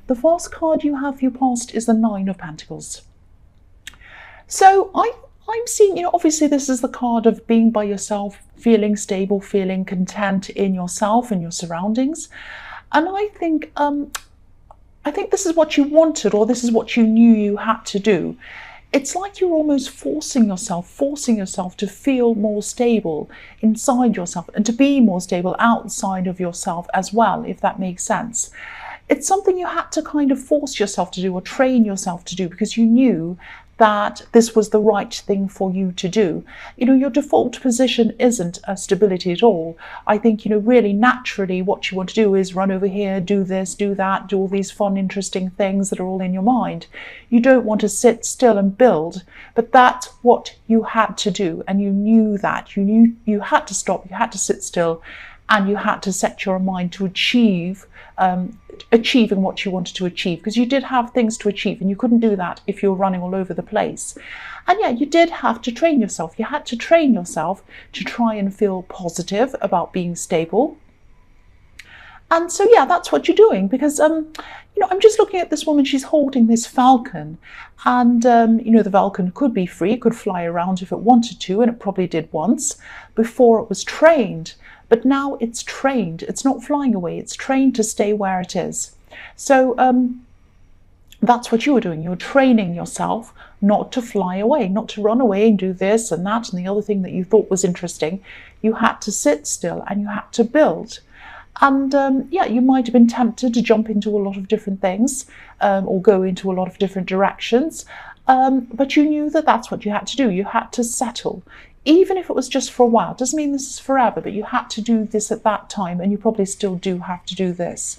The first card you have for your past is the Nine of Pentacles. So I'm seeing, obviously this is the card of being by yourself, feeling stable, feeling content in yourself and your surroundings. And I think this is what you wanted, or this is what you knew you had to do. It's like you're almost forcing yourself to feel more stable inside yourself and to be more stable outside of yourself as well, if that makes sense. It's something you had to kind of force yourself to do or train yourself to do because you knew that this was the right thing for you to do. Your default position isn't a stability at all. I think, really naturally what you want to do is run over here, do this, do that, do all these fun, interesting things that are all in your mind. You don't want to sit still and build, but that's what you had to do. And you knew that. You knew you had to stop, you had to sit still, and you had to set your mind to achieving what you wanted to achieve, because you did have things to achieve and you couldn't do that if you were running all over the place. And yeah, you did have to train yourself. You had to train yourself to try and feel positive about being stable. And so yeah, that's what you're doing, because I'm just looking at this woman. She's holding this falcon, and the falcon could be free, it could fly around if it wanted to, and it probably did once before it was trained. But now it's trained. It's not flying away. It's trained to stay where it is. So that's what you were doing. You were training yourself not to fly away, not to run away and do this and that and the other thing that you thought was interesting. You had to sit still and you had to build. And you might have been tempted to jump into a lot of different things or go into a lot of different directions. But you knew that that's what you had to do. You had to settle. Even if it was just for a while, doesn't mean this is forever, but you had to do this at that time, and you probably still do have to do this.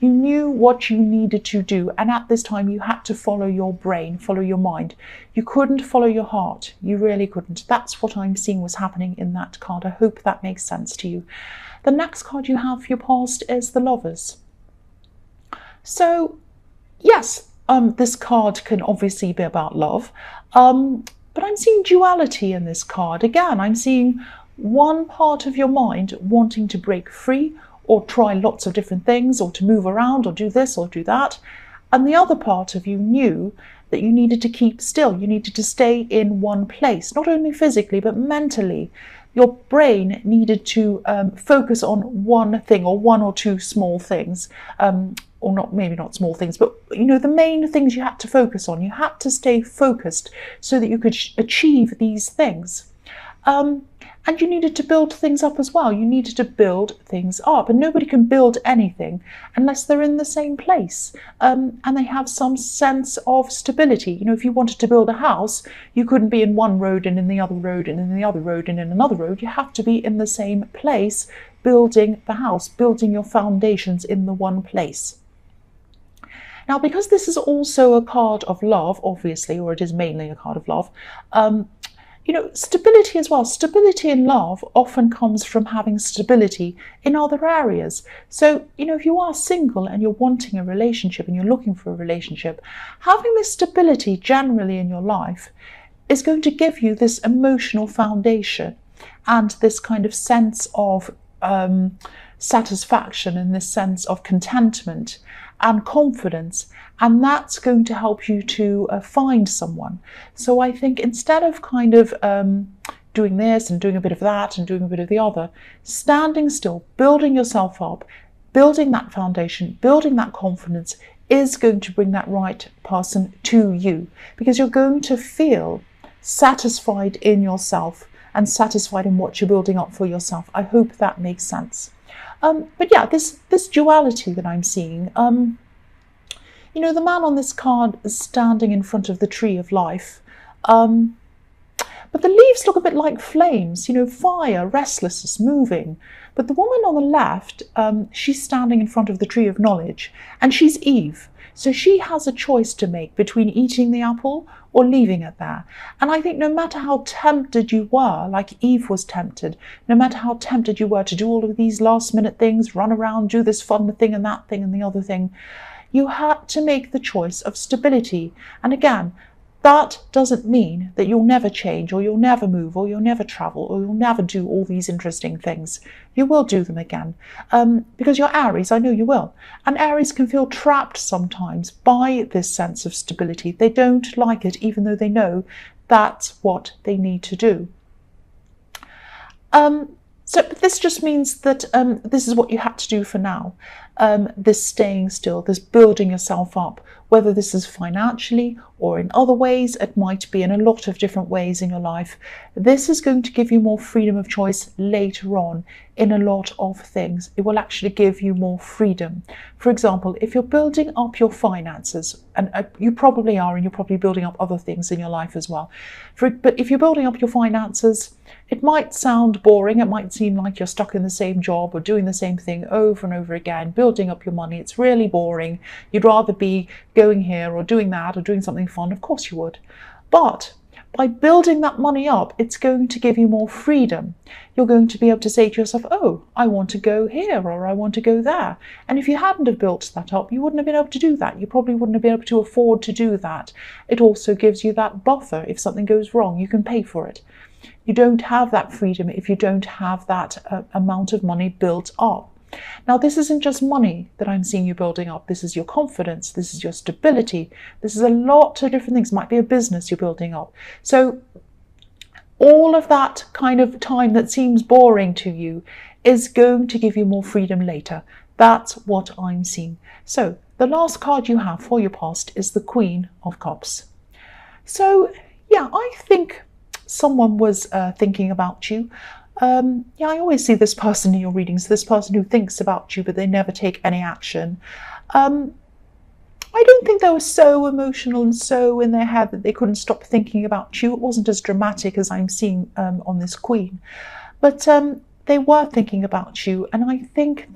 You knew what you needed to do, and at this time you had to follow your brain, follow your mind. You couldn't follow your heart. You really couldn't. That's what I'm seeing was happening in that card. I hope that makes sense to you. The next card you have for your past is the Lovers. So, yes, this card can obviously be about love. But I'm seeing duality in this card. Again, I'm seeing one part of your mind wanting to break free or try lots of different things or to move around or do this or do that. And the other part of you knew that you needed to keep still. You needed to stay in one place, not only physically, but mentally. Your brain needed to focus on one thing or one or two small things. Or not, maybe not small things, but the main things you had to focus on. You had to stay focused so that you could achieve these things. And you needed to build things up as well. You needed to build things up, and nobody can build anything unless they're in the same place and they have some sense of stability. If you wanted to build a house, you couldn't be in one road and in the other road and in the other road and in another road. You have to be in the same place, building the house, building your foundations in the one place. Now, because this is also a card of love, obviously, or it is mainly a card of love, stability as well. Stability in love often comes from having stability in other areas. So, if you are single and you're wanting a relationship and you're looking for a relationship, having this stability generally in your life is going to give you this emotional foundation and this kind of sense of satisfaction and this sense of contentment and confidence, and that's going to help you to find someone. So I think instead of kind of doing this and doing a bit of that and doing a bit of the other, standing still, building yourself up, building that foundation, building that confidence is going to bring that right person to you, because you're going to feel satisfied in yourself and satisfied in what you're building up for yourself. I hope that makes sense. But yeah, this duality that I'm seeing, the man on this card is standing in front of the tree of life, but the leaves look a bit like flames, fire, restlessness, moving. But the woman on the left, she's standing in front of the tree of knowledge, and she's Eve. So she has a choice to make between eating the apple or leaving it there. And I think no matter how tempted you were, like Eve was tempted, no matter how tempted you were to do all of these last minute things, run around, do this fun thing and that thing and the other thing, you had to make the choice of stability. And again, That doesn't mean that you'll never change, or you'll never move, or you'll never travel, or you'll never do all these interesting things. You will do them again, because you're Aries. I know you will. And Aries can feel trapped sometimes by this sense of stability. They don't like it, even though they know that's what they need to do. So this just means that this is what you have to do for now. This staying still, this building yourself up, whether this is financially or in other ways, it might be in a lot of different ways in your life. This is going to give you more freedom of choice later on in a lot of things. It will actually give you more freedom. For example, if you're building up your finances, and you probably are, and you're probably building up other things in your life as well. But if you're building up your finances, it might sound boring. It might seem like you're stuck in the same job or doing the same thing over and over again, building up your money. It's really boring. You'd rather be going here or doing that or doing something fun. Of course you would. But by building that money up, it's going to give you more freedom. You're going to be able to say to yourself, oh, I want to go here, or I want to go there. And if you hadn't have built that up, you wouldn't have been able to do that. You probably wouldn't have been able to afford to do that. It also gives you that buffer. If something goes wrong, you can pay for it. You don't have that freedom if you don't have that amount of money built up. Now, this isn't just money that I'm seeing you building up. This is your confidence. This is your stability. This is a lot of different things. It might be a business you're building up. So all of that kind of time that seems boring to you is going to give you more freedom later. That's what I'm seeing. So the last card you have for your past is the Queen of Cups. So yeah, I think someone was thinking about you. Yeah, I always see this person in your readings, this person who thinks about you, but they never take any action. I don't think they were so emotional and so in their head that they couldn't stop thinking about you. It wasn't as dramatic as I'm seeing on this Queen. But they were thinking about you. And I think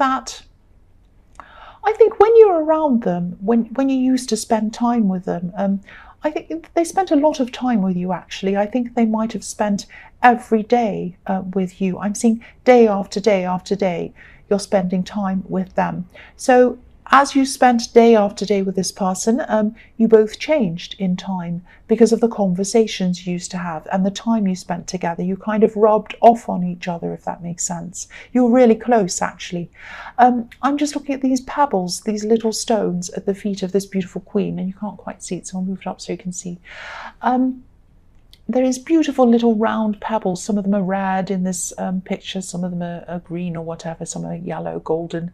when you're around them, when you used to spend time with them, I think they spent a lot of time with you, actually. I think they might have spent every day with you. I'm seeing day after day after day, you're spending time with them. So as you spent day after day with this person, you both changed in time because of the conversations you used to have and the time you spent together. You kind of rubbed off on each other, if that makes sense. You were really close, actually. I'm just looking at these pebbles, these little stones at the feet of this beautiful Queen, and you can't quite see it, so I'll move it up so you can see. There is beautiful little round pebbles. Some of them are red in this picture, some of them are green or whatever, some are yellow, golden.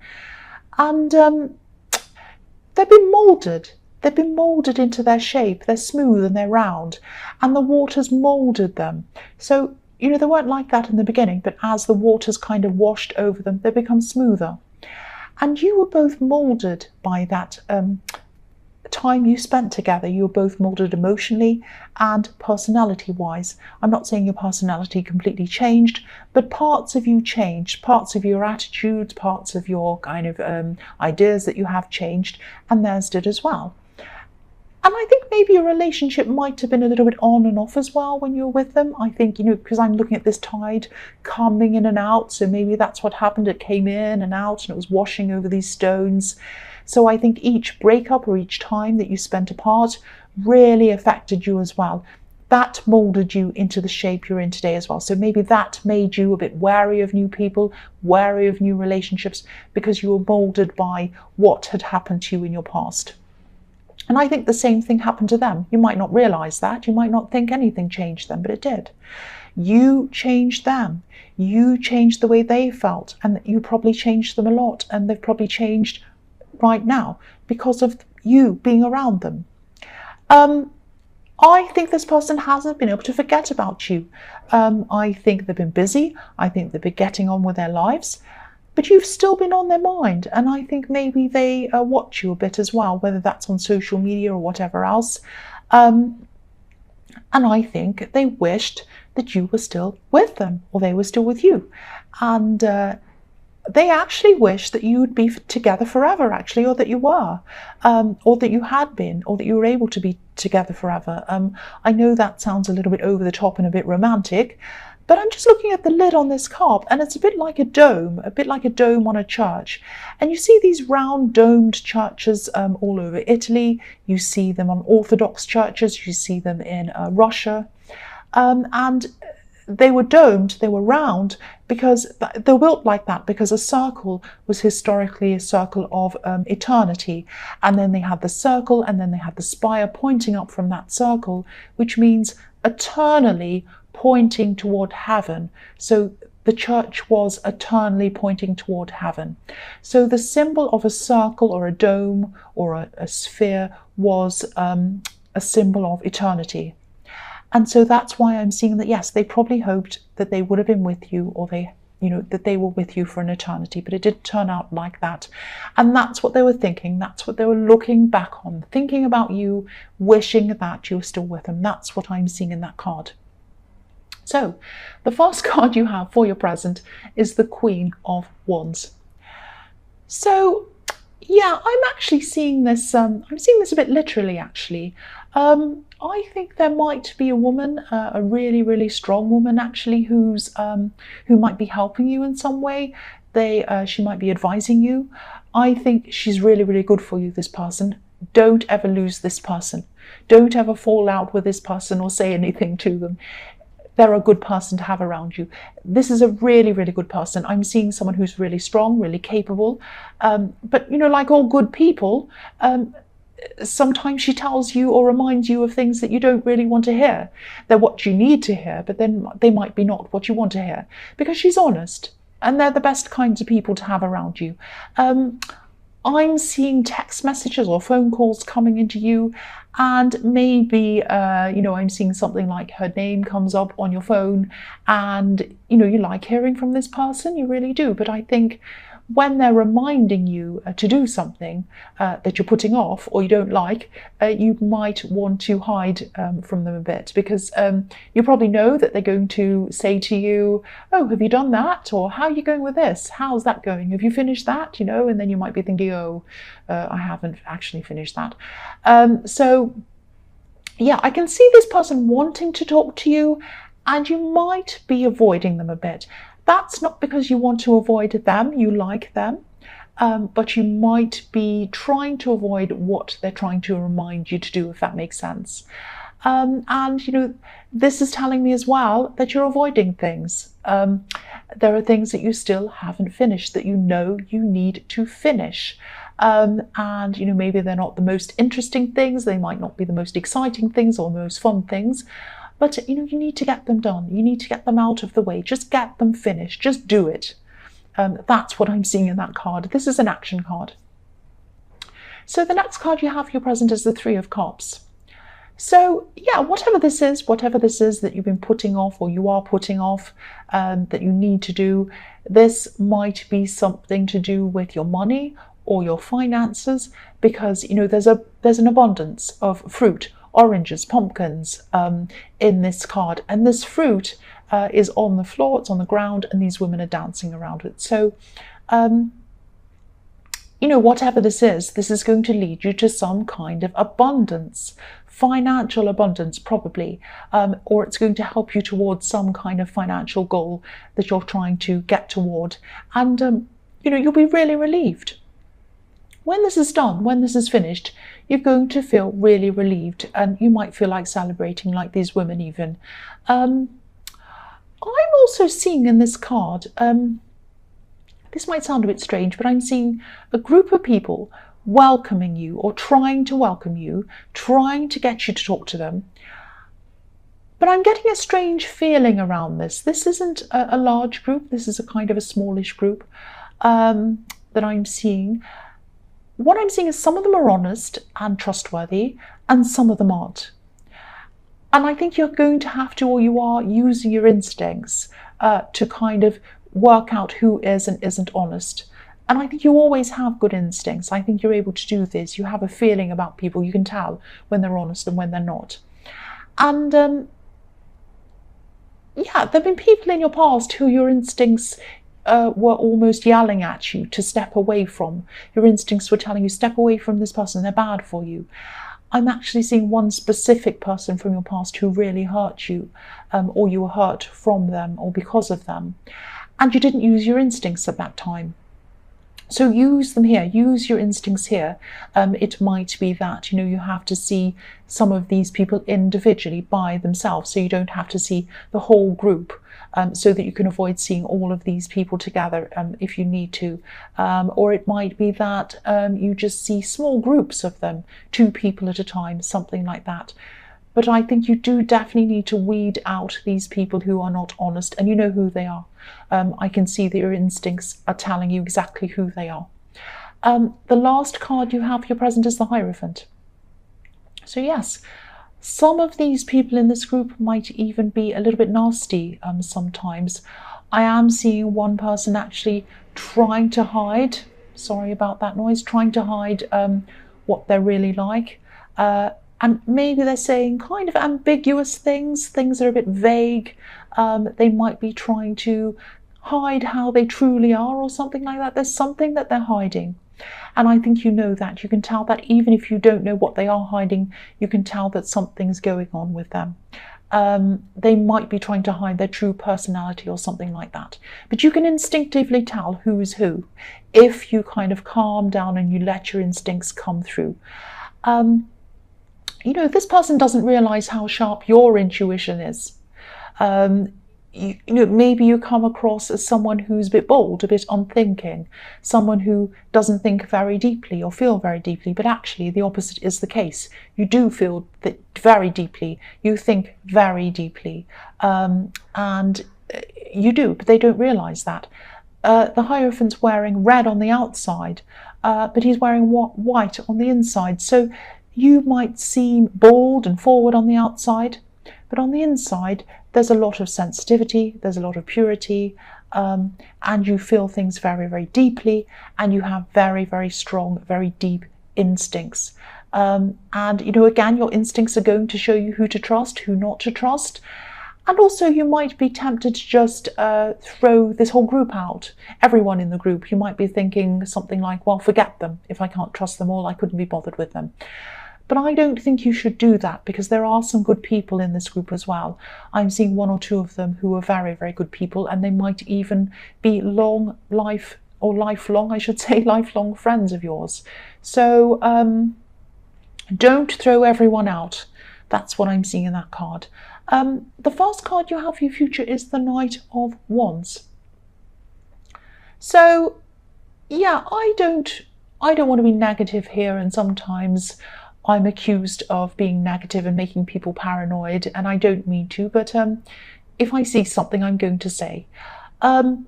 And they've been moulded. They've been moulded into their shape. They're smooth and they're round. And the water's moulded them. So, you know, they weren't like that in the beginning, but as the water's kind of washed over them, they become smoother. And you were both moulded by that time you spent together. You were both moulded emotionally and personality-wise. I'm not saying your personality completely changed, but parts of you changed, parts of your attitudes, parts of your kind of ideas that you have changed, and theirs did as well. And I think maybe your relationship might have been a little bit on and off as well when you were with them. I think, you know, because I'm looking at this tide coming in and out, so maybe that's what happened. It came in and out and it was washing over these stones. So I think each breakup or each time that you spent apart really affected you as well. That moulded you into the shape you're in today as well. So maybe that made you a bit wary of new people, wary of new relationships, because you were moulded by what had happened to you in your past. And I think the same thing happened to them. You might not realise that. You might not think anything changed them, but it did. You changed them. You changed the way they felt, and you probably changed them a lot, and they've probably changed right now because of you being around them. I think this person hasn't been able to forget about you. I think they've been busy. I think they've been getting on with their lives, but you've still been on their mind. And I think maybe they watch you a bit as well, whether that's on social media or whatever else. And I think they wished that you were still with them, or they were still with you. And they actually wish that you would be together forever, actually, or that you were, or that you had been, or that you were able to be together forever. I know that sounds a little bit over the top and a bit romantic, But I'm just looking at the lid on this cup, and it's a bit like a dome on a church. And you see these round domed churches all over Italy. You see them on Orthodox churches. You see them in Russia. And they were domed, they were round, because they were built like that because a circle was historically a circle of eternity. And then they had the circle, and then they had the spire pointing up from that circle, which means eternally pointing toward heaven. So the church was eternally pointing toward heaven. So the symbol of a circle or a dome or a sphere was a symbol of eternity. And so that's why I'm seeing that, yes, they probably hoped that they would have been with you, or that they were with you for an eternity, but it didn't turn out like that. And that's what they were thinking. That's what they were looking back on, thinking about you, wishing that you were still with them. That's what I'm seeing in that card. So the first card you have for your present is the Queen of Wands. So yeah, I'm actually seeing this, I'm seeing this a bit literally, actually. I think there might be a woman, a really, really strong woman, actually, who might be helping you in some way. She might be advising you. I think she's really, really good for you, this person. Don't ever lose this person. Don't ever fall out with this person or say anything to them. They're a good person to have around you. This is a really, really good person. I'm seeing someone who's really strong, really capable. But, like all good people, sometimes she tells you or reminds you of things that you don't really want to hear. They're what you need to hear, but then they might be not what you want to hear, because she's honest, and they're the best kinds of people to have around you. I'm seeing text messages or phone calls coming into you, and maybe, I'm seeing something like her name comes up on your phone, and, you like hearing from this person, you really do. But I think when they're reminding you to do something that you're putting off or you don't like, you might want to hide from them a bit, because you probably know that they're going to say to you, oh, have you done that? Or how are you going with this? How's that going? Have you finished that? And then you might be thinking, oh, I haven't actually finished that. So yeah, I can see this person wanting to talk to you, and you might be avoiding them a bit. That's not because you want to avoid them, you like them, but you might be trying to avoid what they're trying to remind you to do, if that makes sense. And, this is telling me as well that you're avoiding things. There are things that you still haven't finished that you need to finish. And, maybe they're not the most interesting things, they might not be the most exciting things or the most fun things, but, you need to get them done. You need to get them out of the way. Just get them finished. Just do it. That's what I'm seeing in that card. This is an action card. So the next card you have for your present is the Three of Cups. So yeah, whatever this is that you've been putting off, or you are putting off, that you need to do, this might be something to do with your money or your finances, because, there's an abundance of fruit, oranges, pumpkins in this card, and this fruit is on the floor, it's on the ground, and these women are dancing around it. So whatever this is going to lead you to some kind of abundance, financial abundance probably, or it's going to help you towards some kind of financial goal that you're trying to get toward, and you'll be really relieved. When this is done, when this is finished, you're going to feel really relieved, and you might feel like celebrating, like these women even. I'm also seeing in this card, this might sound a bit strange, but I'm seeing a group of people welcoming you, or trying to welcome you, trying to get you to talk to them. But I'm getting a strange feeling around this. This isn't a large group, this is a kind of a smallish group that I'm seeing. What I'm seeing is some of them are honest and trustworthy, and some of them aren't. And I think you're going to have to, or you are using your instincts to kind of work out who is and isn't honest. And I think you always have good instincts. I think you're able to do this. You have a feeling about people. You can tell when they're honest and when they're not. And yeah, there have been people in your past who your instincts were almost yelling at you to step away from. Your instincts were telling you, step away from this person, they're bad for you. I'm actually seeing one specific person from your past who really hurt you, or you were hurt from them or because of them, and you didn't use your instincts at that time. So use them here, use your instincts here. It might be that, you have to see some of these people individually by themselves, so you don't have to see the whole group, so that you can avoid seeing all of these people together if you need to. Or it might be that you just see small groups of them, 2 people at a time, something like that. But I think you do definitely need to weed out these people who are not honest, and you know who they are. I can see that your instincts are telling you exactly who they are. The last card you have for your present is the Hierophant. So yes, some of these people in this group might even be a little bit nasty sometimes. I am seeing one person actually trying to hide, sorry about that noise, trying to hide what they're really like. And maybe they're saying kind of ambiguous things that are a bit vague. They might be trying to hide how they truly are or something like that. There's something that they're hiding. And I think you know that. You can tell that even if you don't know what they are hiding, you can tell that something's going on with them. They might be trying to hide their true personality or something like that. But you can instinctively tell who's who if you kind of calm down and you let your instincts come through. If this person doesn't realize how sharp your intuition is, maybe you come across as someone who's a bit bold, a bit unthinking, someone who doesn't think very deeply or feel very deeply, but actually the opposite is the case. You do feel that very deeply, you think very deeply, and you do, but they don't realize that. The Hierophant's wearing red on the outside, but he's wearing white on the inside. So you might seem bold and forward on the outside, but on the inside, there's a lot of sensitivity, there's a lot of purity, and you feel things very, very deeply, and you have very, very strong, very deep instincts. And, again, your instincts are going to show you who to trust, who not to trust. And also you might be tempted to just throw this whole group out, everyone in the group. You might be thinking something like, well, forget them. If I can't trust them all, I couldn't be bothered with them. But I don't think you should do that, because there are some good people in this group as well. I'm seeing 1 or 2 of them who are very, very good people, and they might even be lifelong friends of yours. So don't throw everyone out. That's what I'm seeing in that card. The first card you have for your future is the Knight of Wands. So yeah, I don't want to be negative here, and sometimes I'm accused of being negative and making people paranoid, and I don't mean to, but if I see something, I'm going to say. I'm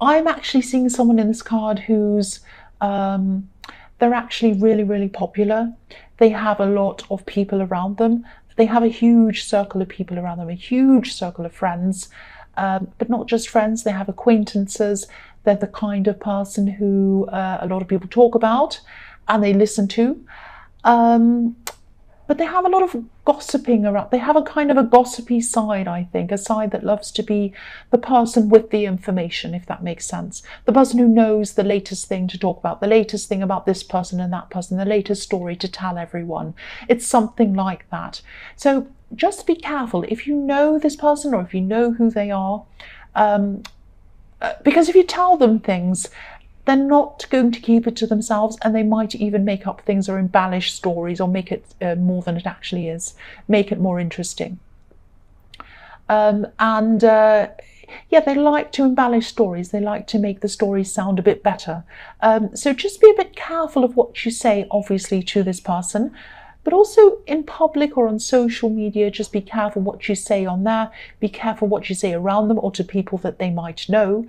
actually seeing someone in this card who's, they're actually really, really popular. They have a lot of people around them. They have a huge circle of people around them, a huge circle of friends, but not just friends, they have acquaintances. They're the kind of person who a lot of people talk about and they listen to. But they have a lot of gossiping around. They have a kind of a gossipy side, I think, a side that loves to be the person with the information, if that makes sense. The person who knows the latest thing to talk about, the latest thing about this person and that person, the latest story to tell everyone. It's something like that. So just be careful if you know this person or if you know who they are, because if you tell them things, they're not going to keep it to themselves, and they might even make up things or embellish stories or make it more than it actually is, make it more interesting. Yeah, they like to embellish stories. They like to make the stories sound a bit better. So just be a bit careful of what you say, obviously, to this person, but also in public or on social media, just be careful what you say on there. Be careful what you say around them or to people that they might know.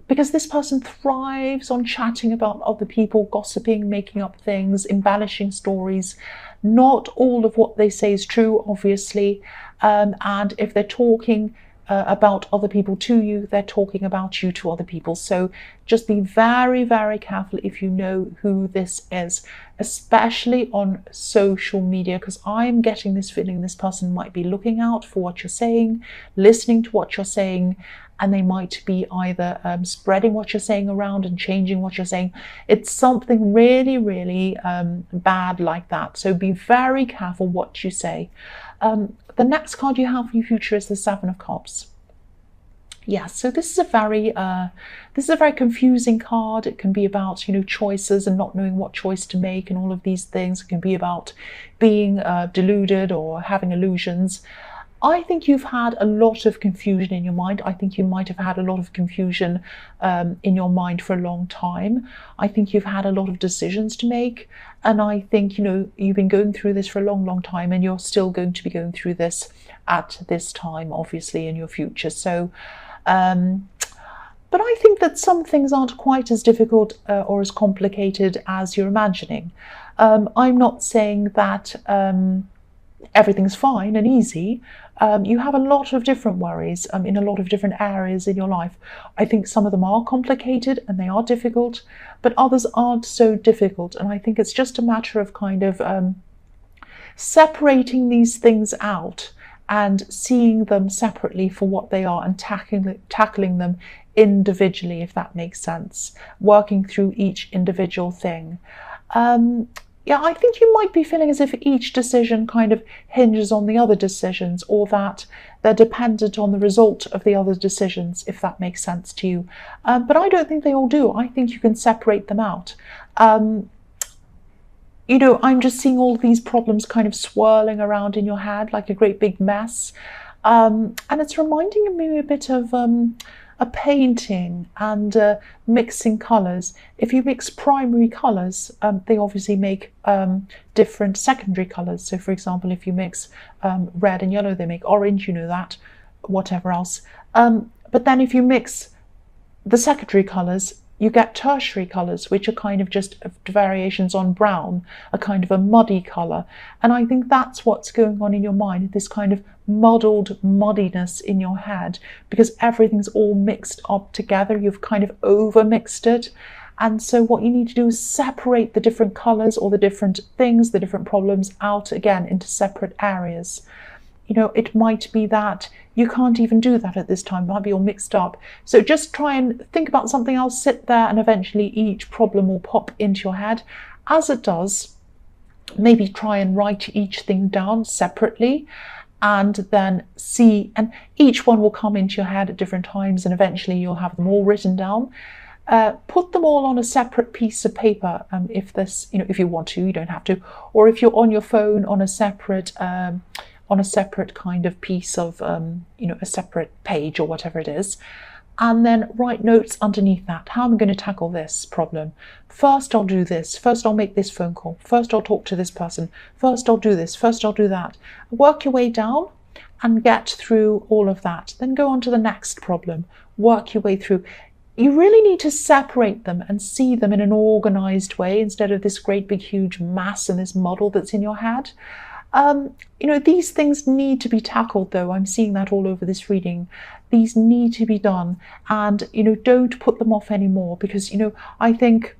Because this person thrives on chatting about other people, gossiping, making up things, embellishing stories. Not all of what they say is true, obviously. And if they're talking about other people to you, they're talking about you to other people. So just be very, very careful if you know who this is, especially on social media, because I'm getting this feeling this person might be looking out for what you're saying, listening to what you're saying, and they might be either spreading what you're saying around and changing what you're saying. It's something really, really bad like that. So be very careful what you say. The next card you have for your future is the Seven of Cups. Yes, so this is a very confusing card. It can be about, you know, choices and not knowing what choice to make and all of these things. It can be about being deluded or having illusions. I think you've had a lot of confusion in your mind. I think you might have had a lot of confusion in your mind for a long time. I think you've had a lot of decisions to make. And I think, you know, you've been going through this for a long, long time, and you're still going to be going through this at this time, obviously, in your future. So, but I think that some things aren't quite as difficult or as complicated as you're imagining. I'm not saying that everything's fine and easy. You have a lot of different worries in a lot of different areas in your life. I think some of them are complicated and they are difficult, but others aren't so difficult. And I think it's just a matter of kind of separating these things out and seeing them separately for what they are and tackling them individually, if that makes sense, working through each individual thing. Yeah, I think you might be feeling as if each decision kind of hinges on the other decisions, or that they're dependent on the result of the other decisions, if that makes sense to you. But I don't think they all do. I think you can separate them out. You know, I'm just seeing all these problems kind of swirling around in your head like a great big mess. And it's reminding me a bit of a painting and mixing colours. If you mix primary colours, they obviously make different secondary colours. So for example, if you mix red and yellow, they make orange, you know that, whatever else. But then if you mix the secondary colours, you get tertiary colours, which are kind of just variations on brown, a kind of a muddy colour. And I think that's what's going on in your mind, this kind of muddled muddiness in your head, because everything's all mixed up together. You've kind of over mixed it. And so what you need to do is separate the different colours or the different things, the different problems out again into separate areas. You know, it might be that you can't even do that at this time. It might be all mixed up. So just try and think about something else, sit there, and eventually each problem will pop into your head. As it does, maybe try and write each thing down separately, and then see, and each one will come into your head at different times, and eventually you'll have them all written down. Put them all on a separate piece of paper, if this, you know, if you want to, you don't have to, or if you're on your phone on a separate kind of piece of, you know, a separate page or whatever it is, and then write notes underneath that. How am I going to tackle this problem? First, I'll do this. First, I'll make this phone call. First, I'll talk to this person. First, I'll do this. First, I'll do that. Work your way down and get through all of that. Then go on to the next problem. Work your way through. You really need to separate them and see them in an organized way instead of this great big huge mass and this muddle that's in your head. You know, these things need to be tackled, though. I'm seeing that all over this reading. These need to be done, and, you know, don't put them off anymore, because, you know, I think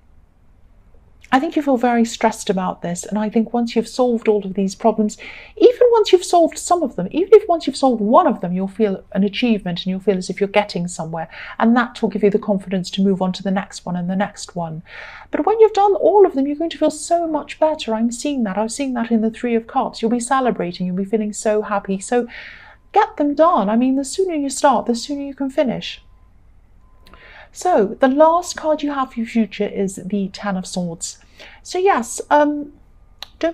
you feel very stressed about this, and I think once you've solved all of these problems, even once you've solved some of them, even if once you've solved one of them, you'll feel an achievement and you'll feel as if you're getting somewhere, and that will give you the confidence to move on to the next one and the next one. But when you've done all of them, you're going to feel so much better. I'm seeing that. I was seeing that in the Three of Cups. You'll be celebrating. You'll be feeling so happy. So get them done. I mean, the sooner you start, the sooner you can finish. So the last card you have for your future is the Ten of Swords. So yes, don't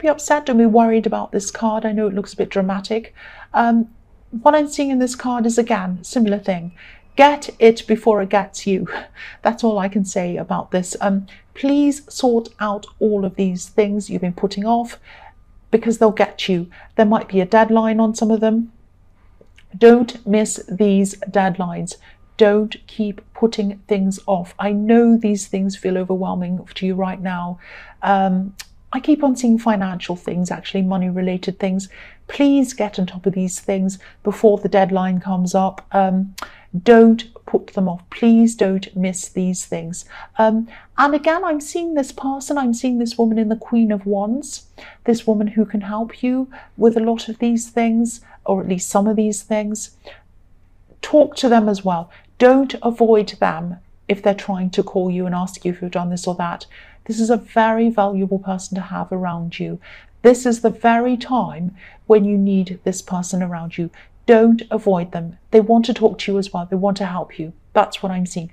be upset, don't be worried about this card. I know it looks a bit dramatic. What I'm seeing in this card is, again, similar thing. Get it before it gets you. That's all I can say about this. Please sort out all of these things you've been putting off, because they'll get you. There might be a deadline on some of them. Don't miss these deadlines. Don't keep putting things off. I know these things feel overwhelming to you right now. I keep on seeing financial things, actually money related things. Please get on top of these things before the deadline comes up. Don't put them off. Please don't miss these things. And again, I'm seeing this person, I'm seeing this woman in the Queen of Wands, this woman who can help you with a lot of these things, or at least some of these things. Talk to them as well. Don't avoid them if they're trying to call you and ask you if you've done this or that. This is a very valuable person to have around you. This is the very time when you need this person around you. Don't avoid them. They want to talk to you as well. They want to help you. That's what I'm seeing.